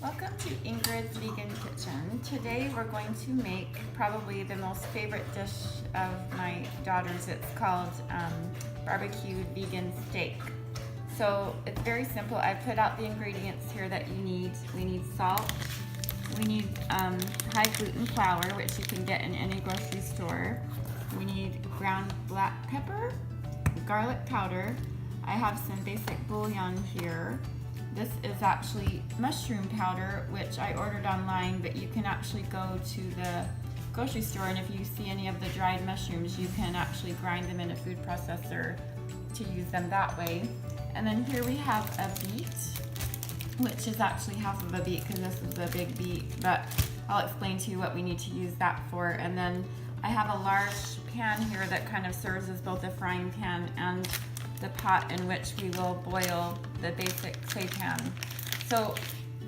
Welcome to Ingrid's Vegan Kitchen. Today we're going to make probably the most favorite dish of my daughter's. It's called BBQ Vegan Steak. So it's very simple. I put out the ingredients here that you need. We need salt. We need high gluten flour, which you can get in any grocery store. We need ground black pepper, garlic powder. I have some basic bouillon here. This is actually mushroom powder, which I ordered online, but you can actually go to the grocery store, and if you see any of the dried mushrooms, you can actually grind them in a food processor to use them that way. And then here we have a beet, which is actually half of a beet because this is a big beet, but I'll explain to you what we need to use that for. And then I have a large pan here that kind of serves as both a frying pan and the pot in which we will boil the basic seitan. So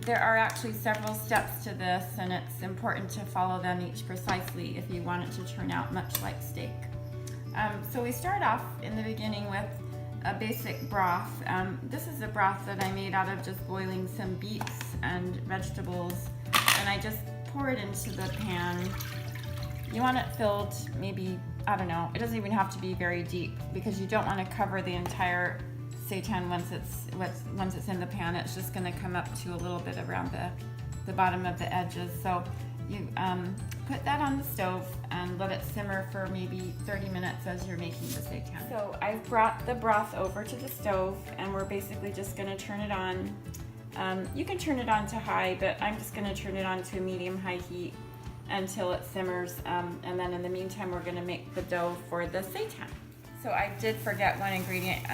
there are actually several steps to this, and it's important to follow them each precisely if you want it to turn out much like steak. So we start off in the beginning with a basic broth. This is a broth that I made out of just boiling some beets and vegetables, and I just pour it into the pan. You want it filled maybe, I don't know, it doesn't even have to be very deep because you don't want to cover the entire seitan once it's in the pan. It's just going to come up to a little bit around the bottom of the edges. So you put that on the stove and let it simmer for maybe 30 minutes as you're making the seitan. So I've brought the broth over to the stove, and we're basically just going to turn it on. You can turn it on to high, but I'm just going to turn it on to medium-high heat until it simmers, and then in the meantime we're going to make the dough for the seitan. So I did forget one ingredient,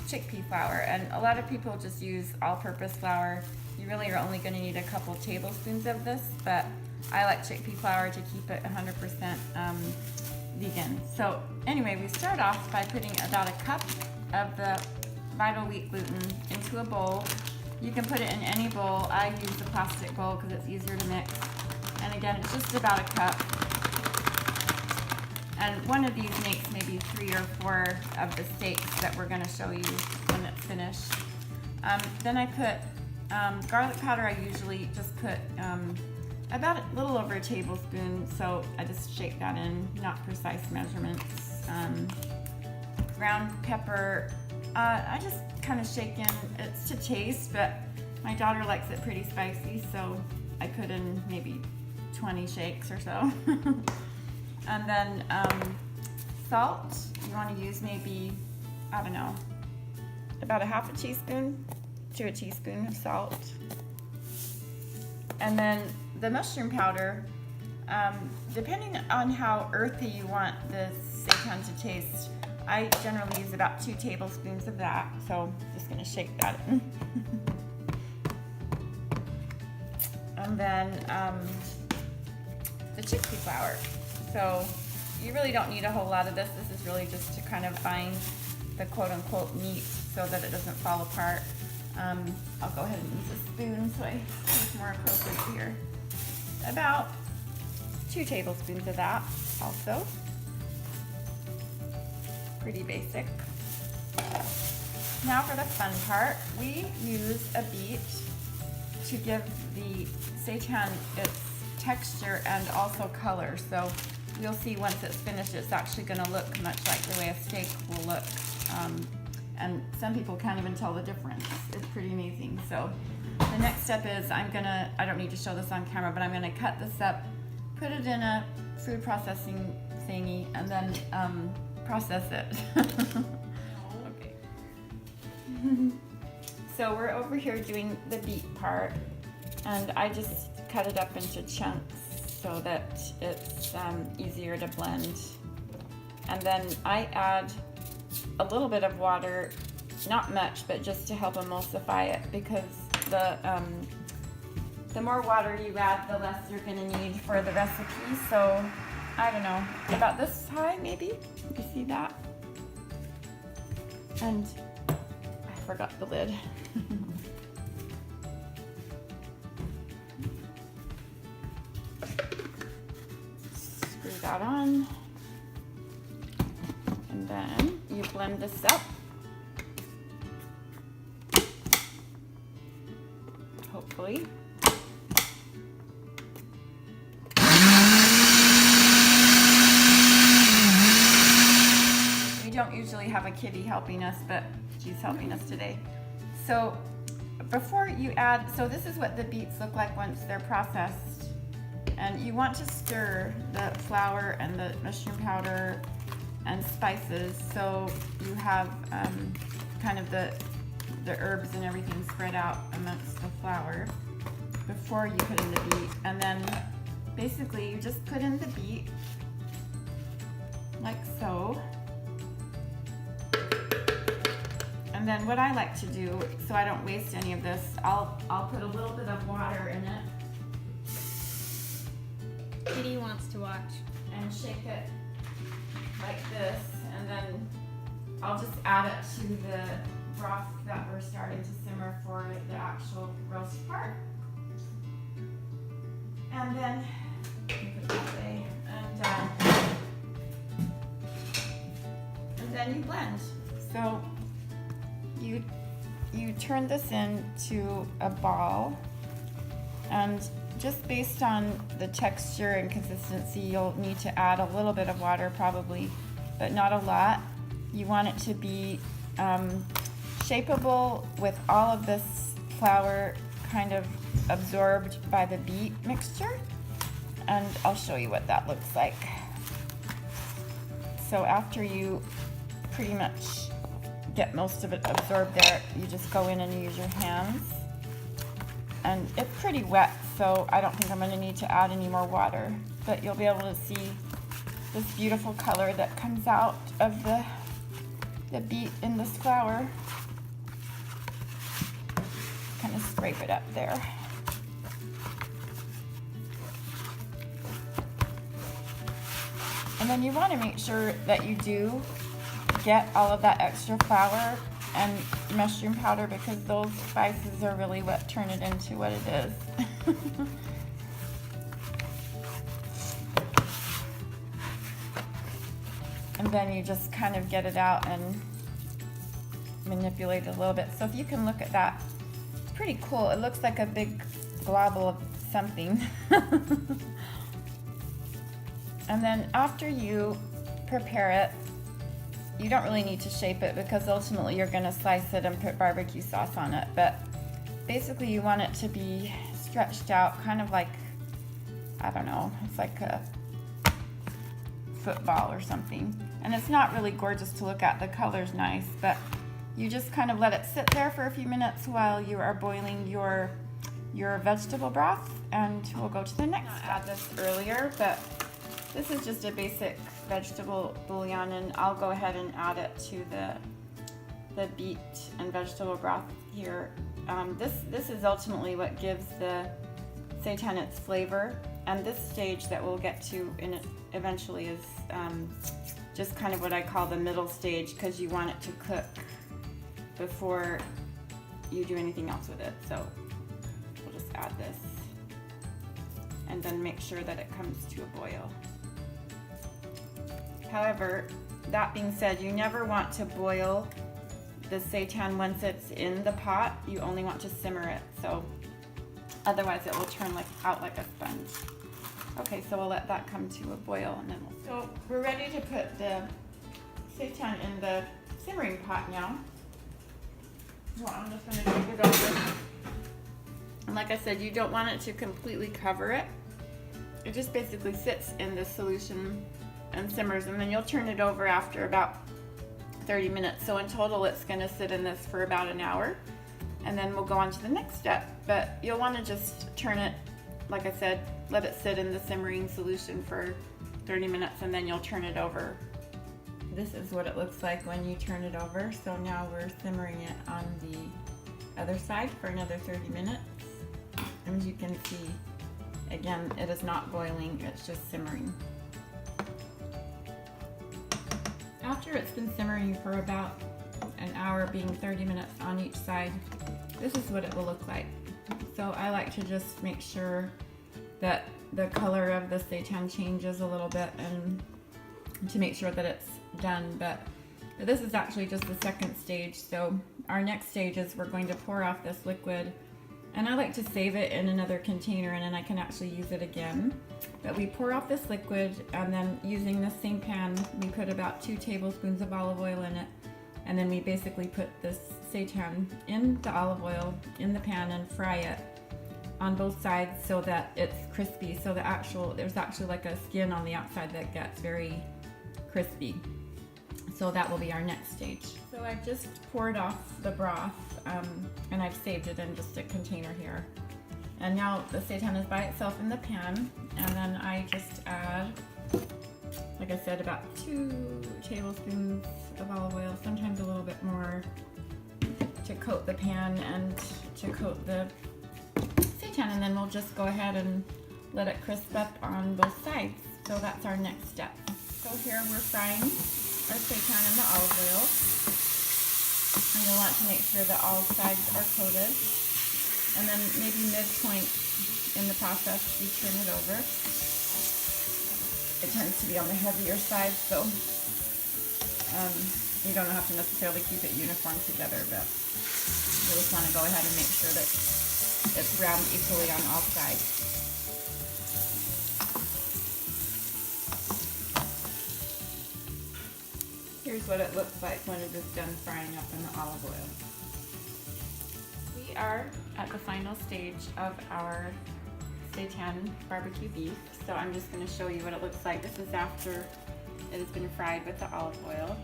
chickpea flour, and a lot of people just use all-purpose flour. You really are only going to need a couple tablespoons of this, but I like chickpea flour to keep it 100% vegan. So anyway, we start off by putting about a cup of the vital wheat gluten into a bowl. You can put it in any bowl. I use a plastic bowl because it's easier to mix. And again, it's just about a cup. And one of these makes maybe 3 or 4 of the steaks that we're going to show you when it's finished. Then I put garlic powder. I usually just put about a little over a tablespoon, so I just shake that in, not precise measurements. Ground pepper, I just kind of shake in. It's to taste, but my daughter likes it pretty spicy, so I put in maybe 20 shakes or so. And then salt, you want to use maybe, I don't know, about a half a teaspoon to a teaspoon of salt. And then the mushroom powder, depending on how earthy you want the seitan to taste, I generally use about 2 tablespoons of that, so I'm just going to shake that in. And then the chickpea flour. So you really don't need a whole lot of this. This is really just to kind of bind the quote-unquote meat so that it doesn't fall apart. I'll go ahead and use a spoon so I it's more appropriate here. About 2 tablespoons of that also. Pretty basic. Now for the fun part, we use a beet to give the seitan its texture and also color. So you'll see once it's finished, it's actually going to look much like the way a steak will look. And some people can't even tell the difference. It's pretty amazing. So the next step is I don't need to show this on camera, but I'm going to cut this up, put it in a food processing thingy, and then process it. Okay. So we're over here doing the beet part, and I just cut it up into chunks so that it's easier to blend. And then I add a little bit of water, not much, but just to help emulsify it, because the more water you add, the less you're going to need for the recipe. So I don't know, about this high maybe. You see that? And I forgot the lid. Screw that on. And then you blend this up. Hopefully. don't usually have a kitty helping us, but she's helping us today. So before you add, so this is what the beets look like once they're processed. And you want to stir the flour and the mushroom powder and spices so you have kind of the herbs and everything spread out amongst the flour before you put in the beet. And then basically you just put in the beet like so. And then what I like to do, so I don't waste any of this, I'll put a little bit of water in it. Kitty wants to watch. And shake it like this, and then I'll just add it to the broth that we're starting to simmer for the actual roast part. And then put it that way, and then you blend. So you turn this into a ball, and just based on the texture and consistency, you'll need to add a little bit of water probably, but not a lot. You want it to be shapeable with all of this flour kind of absorbed by the beet mixture, and I'll show you what that looks like. So after you pretty much get most of it absorbed there, you just go in and use your hands. And it's pretty wet, so I don't think I'm going to need to add any more water. But you'll be able to see this beautiful color that comes out of the beet in this flour. Kind of scrape it up there. And then you want to make sure that you do get all of that extra flour and mushroom powder, because those spices are really what turn it into what it is. And then you just kind of get it out and manipulate it a little bit. So if you can look at that, it's pretty cool. It looks like a big globule of something. And then after you prepare it, you don't really need to shape it, because ultimately you're going to slice it and put barbecue sauce on it. But basically you want it to be stretched out, kind of like, I don't know, it's like a football or something. And it's not really gorgeous to look at. The color's nice, but you just kind of let it sit there for a few minutes while you are boiling your vegetable broth, and we'll go to the next step. I add this earlier, but this is just a basic vegetable bouillon, and I'll go ahead and add it to the beet and vegetable broth here. This is ultimately what gives the seitan its flavor, and this stage that we'll get to in it eventually is just kind of what I call the middle stage, because you want it to cook before you do anything else with it. So we'll just add this and then make sure that it comes to a boil. However, that being said, you never want to boil the seitan once it's in the pot. You only want to simmer it, so otherwise it will turn out like a sponge. Okay, so we'll let that come to a boil, and then so we're ready to put the seitan in the simmering pot now. Well, I'm just going to take it over. And like I said, you don't want it to completely cover it. It just basically sits in the solution and simmers, and then you'll turn it over after about 30 minutes. So in total it's going to sit in this for about an hour, and then we'll go on to the next step. But you'll want to just turn it, like I said, let it sit in the simmering solution for 30 minutes, and then you'll turn it over. This is what it looks like when you turn it over. So now we're simmering it on the other side for another 30 minutes. And as you can see, again, it is not boiling, it's just simmering. After it's been simmering for about an hour, being 30 minutes on each side, this is what it will look like. So I like to just make sure that the color of the seitan changes a little bit, and to make sure that it's done. But this is actually just the second stage. So our next stage is we're going to pour off this liquid And I like to save it in another container and then I can actually use it again. But we pour off this liquid and then using the same pan, we put about 2 tablespoons of olive oil in it. And then we basically put this seitan in the olive oil in the pan and fry it on both sides so that it's crispy. So there's actually like a skin on the outside that gets very crispy. So that will be our next stage. So I've just poured off the broth and I've saved it in just a container here. And now the seitan is by itself in the pan, and then I just add, like I said, about 2 tablespoons of olive oil, sometimes a little bit more, to coat the pan and to coat the seitan, and then we'll just go ahead and let it crisp up on both sides. So that's our next step. So here we're frying our seitan in the olive oil, and you'll want to make sure that all sides are coated, and then maybe midpoint in the process we turn it over. It tends to be on the heavier side, so you don't have to necessarily keep it uniform together, but you just want to go ahead and make sure that it's browned equally on all sides. Here's what it looks like when it is done frying up in the olive oil. We are at the final stage of our seitan barbecue beef, so I'm just going to show you what it looks like. This is after it has been fried with the olive oil,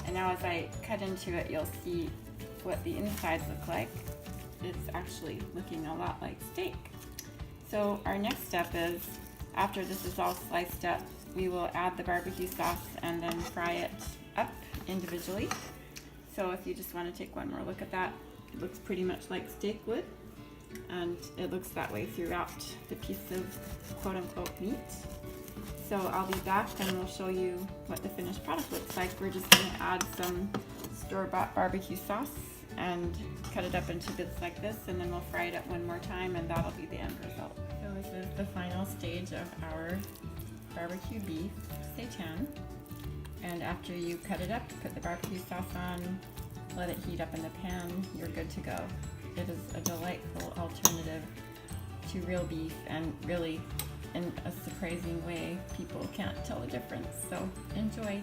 and now as I cut into it, you'll see what the insides look like. It's actually looking a lot like steak. So our next step is, after this is all sliced up, we will add the barbecue sauce and then fry it up individually. So if you just want to take one more look at that, it looks pretty much like steak would, and it looks that way throughout the piece of quote-unquote meat. So I'll be back and we'll show you what the finished product looks like. We're just going to add some store-bought barbecue sauce and cut it up into bits like this, and then we'll fry it up one more time, and that'll be the end result. So this is the final stage of our barbecue beef seitan. And after you cut it up, put the barbecue sauce on, let it heat up in the pan, you're good to go. It is a delightful alternative to real beef, and really, in a surprising way, people can't tell the difference. So enjoy.